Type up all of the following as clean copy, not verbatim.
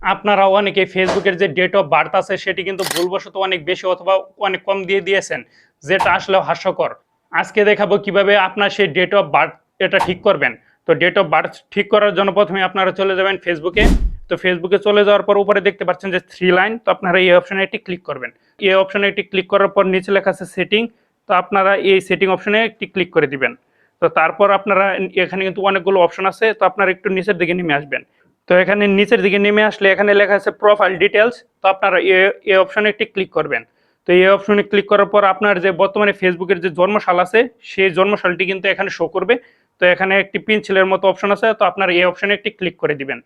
আপনারা অনেকে ফেসবুকের যে ডেট অফ বার্থ আছে সেটি কিন্তু ভুলবশত অনেক বেশি অথবা অনেক কম দিয়ে দিয়েছেন, যেটা আসলে হাস্যকর। আজকে দেখাবো কিভাবে আপনার সেই ডেট অফ বার্থ এটা ঠিক করবেন। তো ডেট অফ বার্থ ঠিক করার জন্য প্রথমে আপনারা চলে যাবেন ফেসবুকে। তো ফেসবুকে চলে যাওয়ার পর উপরে দেখতে পাচ্ছেন যে থ্রি লাইন, তো আপনারা এই অপশনে একটি ক্লিক করবেন। এই অপশনে একটি ক্লিক করার পর নিচে লেখা আছে সেটিং, তো আপনারা এই সেটিং অপশনে একটি ক্লিক করে দিবেন। তো তারপর আপনারা এখানে কিন্তু অনেকগুলো অপশন আছে, তো আপনারা একটু নিচের দিকে নেমে আসবেন। তো এখানে নিচের দিকে নেমে আসলে এখানে লেখা আছে প্রোফাইল ডিটেলস, তো আপনারা এই অপশনে একটি ক্লিক করবেন। তো এই অপশনে ক্লিক করার পর আপনার যে বর্তমানে ফেসবুকের যে জন্মসাল আছে সেই জন্মসালটি কিন্তু এখানে শো করবে। তো এখানে একটি পেন্সিলের মতো অপশন আছে, তো আপনারা এই অপশনে একটি ক্লিক করে দিবেন।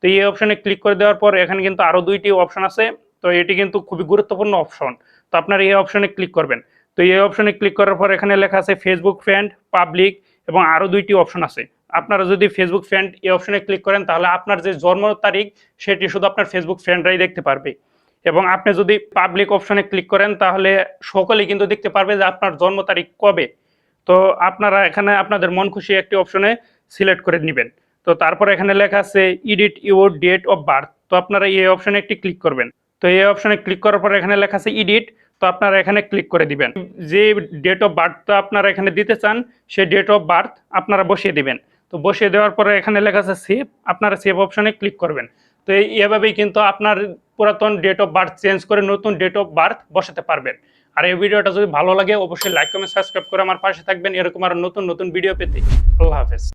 তো এই অপশনে ক্লিক করে দেওয়ার পর এখানে কিন্তু আরো দুইটি অপশন আছে, তো এটি কিন্তু খুবই গুরুত্বপূর্ণ অপশন। তো আপনারা এই অপশনে ক্লিক করবেন। তো এই অপশনে ক্লিক করার পর এখানে লেখা আছে ফেসবুক ফ্রেন্ড, পাবলিক এবং আরো দুইটি অপশন আছে। আপনারা যদি ফেসবুক ফ্রেন্ড এই অপশনে ক্লিক করেন তাহলে আপনার যে জন্ম তারিখ সেটি শুধু আপনার ফেসবুক ফ্রেন্ডরাই দেখতে পারবে। এবং আপনি যদি পাবলিক অপশনে ক্লিক করেন তাহলে সকলেই কিন্তু দেখতে পারবে যে আপনার জন্ম তারিখ কবে। তো আপনারা এখানে আপনাদের মন খুশি একটি অপশনে সিলেক্ট করে নেবেন। তো তারপর এখানে লেখা আছে edit your date of birth, তো আপনারা এই অপশনে একটি ক্লিক করবেন। তো এই অপশনে ক্লিক করার পর এখানে লেখা আছে এডিট, তো আপনারা এখানে ক্লিক করে দিবেন। যে ডেট অফ বার্থটা আপনারা এখানে দিতে চান সেই ডেট অফ বার্থ আপনারা বসিয়ে দিবেন। তো বসিয়ে দেওয়ার পরে এখানে লেখা আছে সেভ, আপনারা সেভ অপশনে ক্লিক করবেন। তো এভাবেই কিন্তু আপনার পুরাতন ডেট অফ বার্থ চেঞ্জ করে নতুন ডেট অফ বার্থ বসাতে পারবেন। আর এই ভিডিওটা যদি ভালো লাগে অবশ্যই লাইক কমেন্ট সাবস্ক্রাইব করে আমার পাশে থাকবেন এরকম আরো নতুন নতুন ভিডিও পেতে। আল্লাহ হাফেজ।